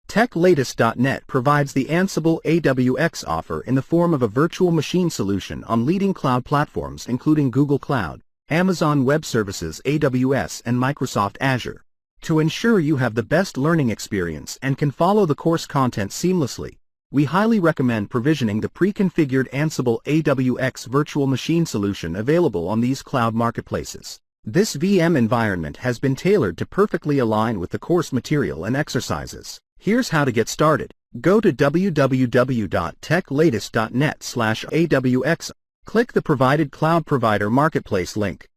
TechLatest.net provides the Ansible AWX offer in the form of a virtual machine solution on leading cloud platforms including Google Cloud, Amazon Web Services AWS and Microsoft Azure. To ensure you have the best learning experience and can follow the course content seamlessly, we highly recommend provisioning the pre-configured Ansible AWX virtual machine solution available on these cloud marketplaces. This VM environment has been tailored to perfectly align with the course material and exercises. Here's how to get started. Go to www.techlatest.net/AWX. Click the provided cloud provider marketplace link.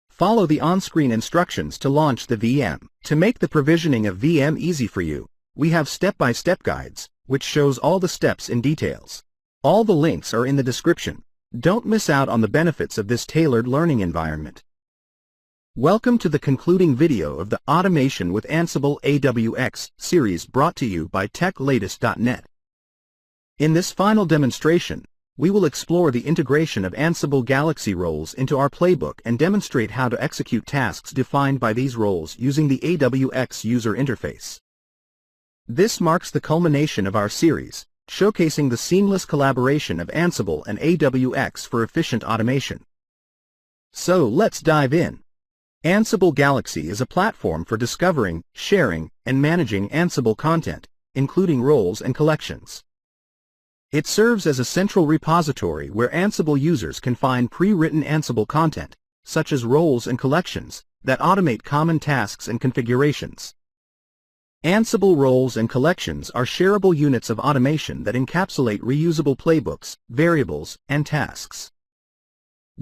Follow the on-screen instructions to launch the VM. To make the provisioning of VM easy for you, we have step-by-step guides, which shows all the steps in details. All the links are in the description. Don't miss out on the benefits of this tailored learning environment. Welcome to the concluding video of the Automation with Ansible AWX series brought to you by TechLatest.net. In this final demonstration, we will explore the integration of Ansible Galaxy Roles into our playbook and demonstrate how to execute tasks defined by these roles using the AWX user interface. This marks the culmination of our series, showcasing the seamless collaboration of Ansible and AWX for efficient automation. So let's dive in. Ansible Galaxy is a platform for discovering, sharing, and managing Ansible content, including roles and collections. It serves as a central repository where Ansible users can find pre-written Ansible content, such as roles and collections, that automate common tasks and configurations. Ansible roles and collections are shareable units of automation that encapsulate reusable playbooks, variables, and tasks.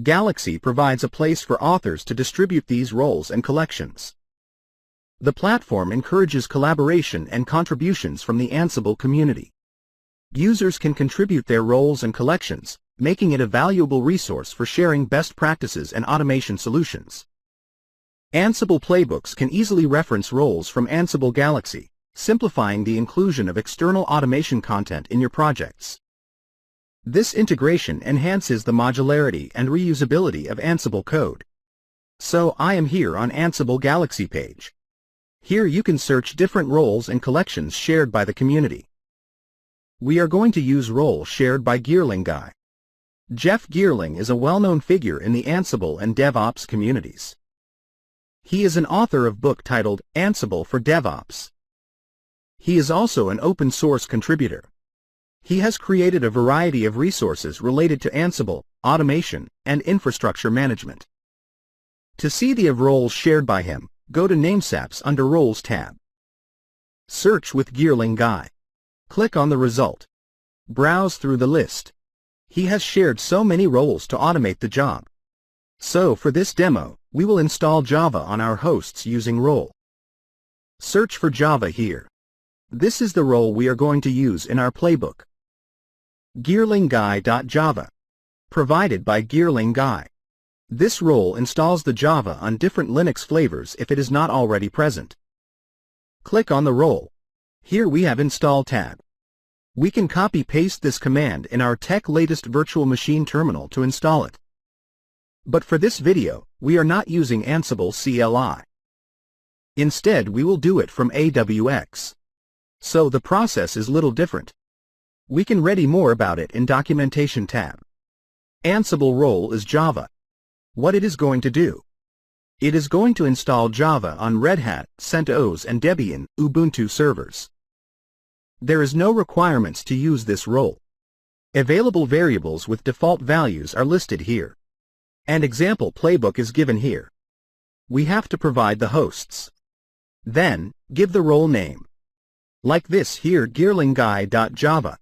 Galaxy provides a place for authors to distribute these roles and collections. The platform encourages collaboration and contributions from the Ansible community. Users can contribute their roles and collections, making it a valuable resource for sharing best practices and automation solutions. Ansible playbooks can easily reference roles from Ansible Galaxy, simplifying the inclusion of external automation content in your projects. This integration enhances the modularity and reusability of Ansible code. So I am here on Ansible Galaxy page. Here you can search different roles and collections shared by the community. We are going to use role shared by Geerling Guy. Jeff Geerling is a well-known figure in the Ansible and DevOps communities. He is an author of book titled Ansible for DevOps. He is also an open-source contributor. He has created a variety of resources related to Ansible, automation, and infrastructure management. To see the roles shared by him, go to Namesaps under Roles tab. Search with Geerling Guy. Click on the result. Browse through the list. He has shared so many roles to automate the job. So for this demo, we will install Java on our hosts using role. Search for Java here. This is the role we are going to use in our playbook. GeerlingGuy.java. Provided by Geerling Guy. This role installs the Java on different Linux flavors if it is not already present. Click on the role. Here we have Install tab. We can copy-paste this command in our TechLatest virtual machine terminal to install it. But for this video, we are not using Ansible CLI. Instead, we will do it from AWX. So the process is little different. We can read more about it in Documentation tab. Ansible role is Java. What it is going to do? It is going to install Java on Red Hat, CentOS and Debian, Ubuntu servers. There is no requirements to use this role. Available variables with default values are listed here. An example playbook is given here. We have to provide the hosts. Then, give the role name. Like this here GeerlingGuy.java.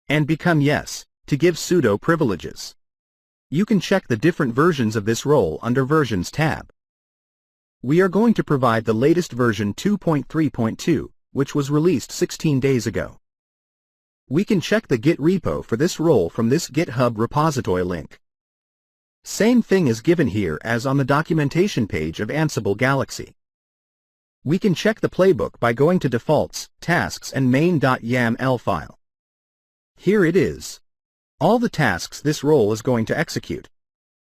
And become yes, to give sudo privileges. You can check the different versions of this role under Versions tab. We are going to provide the latest version 2.3.2, which was released 16 days ago. We can check the Git repo for this role from this GitHub repository link. Same thing is given here as on the documentation page of Ansible Galaxy. We can check the playbook by going to Defaults, Tasks and main.yaml file. Here it is. All the tasks this role is going to execute.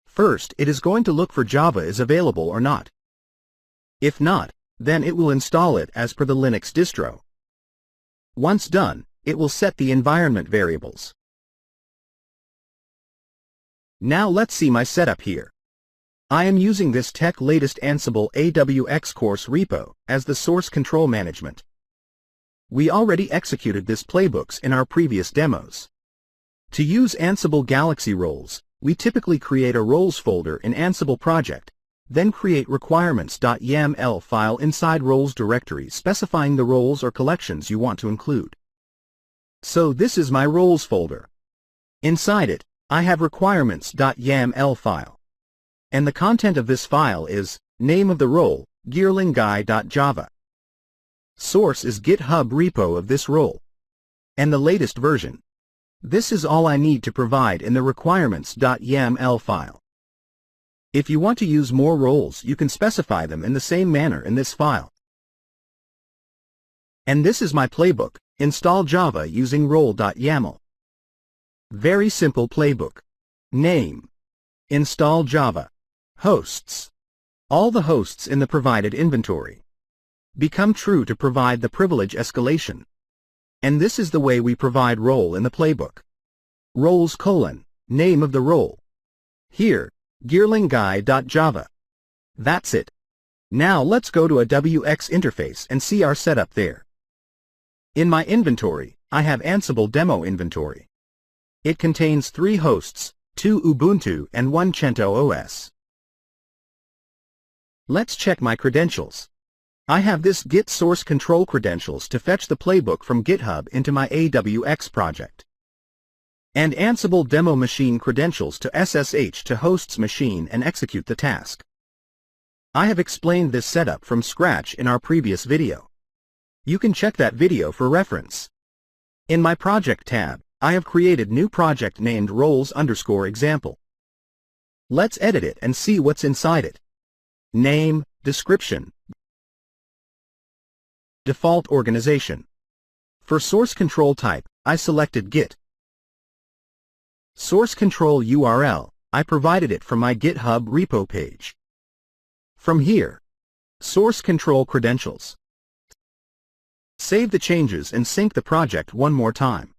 First, it is going to look for Java is available or not. If not, then it will install it as per the Linux distro. Once done, it will set the environment variables. Now let's see my setup here. I am using this tech latest Ansible AWX course repo as the source control management. We already executed this playbooks in our previous demos. To use Ansible Galaxy Roles, we typically create a roles folder in Ansible project, then create requirements.yaml file inside roles directory specifying the roles or collections you want to include. So this is my roles folder. Inside it, I have requirements.yaml file. And the content of this file is name of the role, gearlingguy.java. Source is GitHub repo of this role. And the latest version. This is all I need to provide in the requirements.yaml file. If you want to use more roles, you can specify them in the same manner in this file. And this is my playbook, install Java using role.yaml. Very simple playbook. Name. Install Java. Hosts. All the hosts in the provided inventory. Become true to provide the privilege escalation. And this is the way we provide role in the playbook. Roles : name of the role. Here, gearlingguy.java. That's it. Now let's go to a WX interface and see our setup there. In my inventory, I have Ansible demo inventory. It contains 3 hosts, 2 Ubuntu and 1 CentOS OS. Let's check my credentials. I have this Git source control credentials to fetch the playbook from GitHub into my AWX project. And Ansible demo machine credentials to SSH to host's machine and execute the task. I have explained this setup from scratch in our previous video. You can check that video for reference. In my project tab, I have created new project named roles_example. Let's edit it and see what's inside it. Name, description, default organization. For source control type, I selected Git. Source control URL, I provided it from my GitHub repo page. From here, source control credentials. Save the changes and sync the project one more time.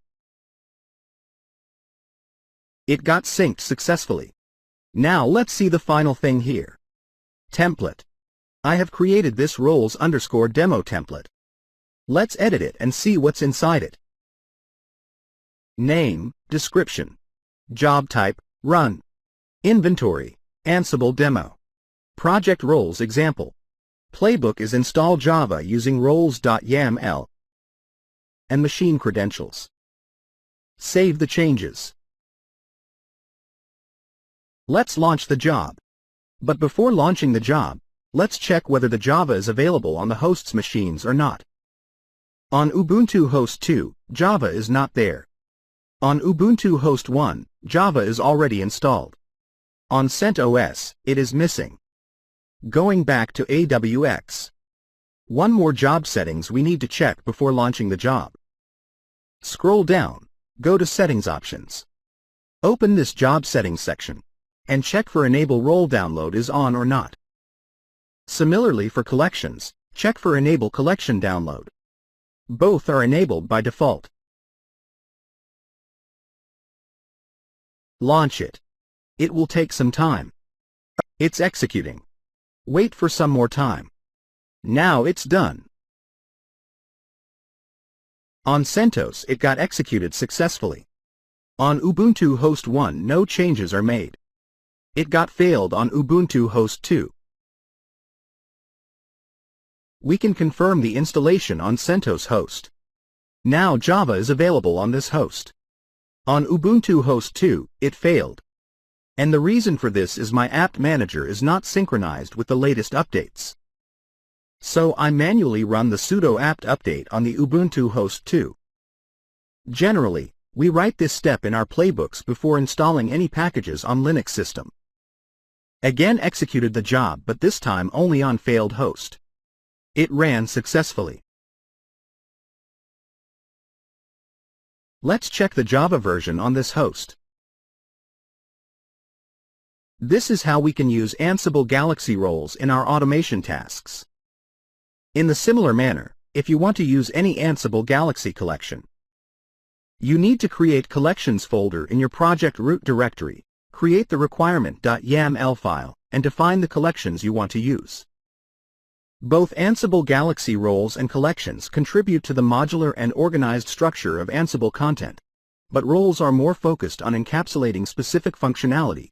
It got synced successfully. Now let's see the final thing here. Template. I have created this roles_demo template. Let's edit it and see what's inside it. Name, description. Job type, run. Inventory, Ansible demo. Project roles example. Playbook is install Java using roles.yaml. And machine credentials. Save the changes. Let's launch the job. But before launching the job, let's check whether the Java is available on the host's machines or not. On Ubuntu host 2, Java is not there. On Ubuntu host 1, Java is already installed. On CentOS, it is missing. Going back to AWX. One more job settings we need to check before launching the job. Scroll down, go to Settings options. Open this job settings section, and check for Enable Role Download is on or not. Similarly for collections, check for Enable Collection Download. Both are enabled by default. Launch it. It will take some time. It's executing. Wait for some more time. Now it's done. On CentOS it got executed successfully. On Ubuntu host 1 no changes are made. It got failed on Ubuntu host 2. We can confirm the installation on CentOS host. Now Java is available on this host. On Ubuntu host 2, it failed. And the reason for this is my app manager is not synchronized with the latest updates. So I manually run the sudo apt update on the Ubuntu host 2. Generally, we write this step in our playbooks before installing any packages on Linux system. Again executed the job but this time only on failed host. It ran successfully. Let's check the Java version on this host. This is how we can use Ansible Galaxy Roles in our automation tasks. In the similar manner, if you want to use any Ansible Galaxy collection. You need to create Collections folder in your project root directory, create the requirement.yaml file, and define the collections you want to use. Both Ansible Galaxy Roles and Collections contribute to the modular and organized structure of Ansible content, but Roles are more focused on encapsulating specific functionality,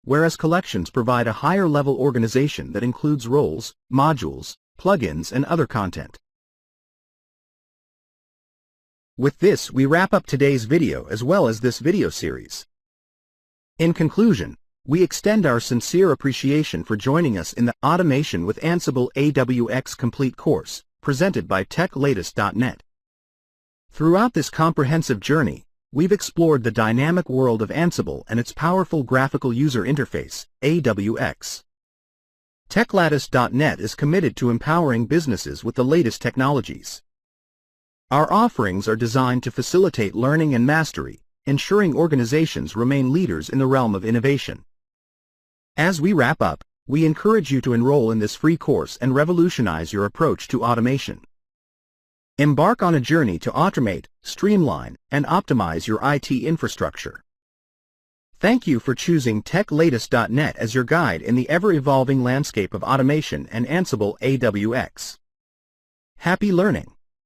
whereas Collections provide a higher-level organization that includes roles, modules, plugins, and other content. With this, we wrap up today's video as well as this video series. In conclusion, we extend our sincere appreciation for joining us in the Automation with Ansible AWX Complete course, presented by techlatest.net. Throughout this comprehensive journey, we've explored the dynamic world of Ansible and its powerful graphical user interface, AWX. techlatest.net is committed to empowering businesses with the latest technologies. Our offerings are designed to facilitate learning and mastery, ensuring organizations remain leaders in the realm of innovation. As we wrap up, we encourage you to enroll in this free course and revolutionize your approach to automation. Embark on a journey to automate, streamline, and optimize your IT infrastructure. Thank you for choosing techlatest.net as your guide in the ever-evolving landscape of automation and Ansible AWX. Happy learning!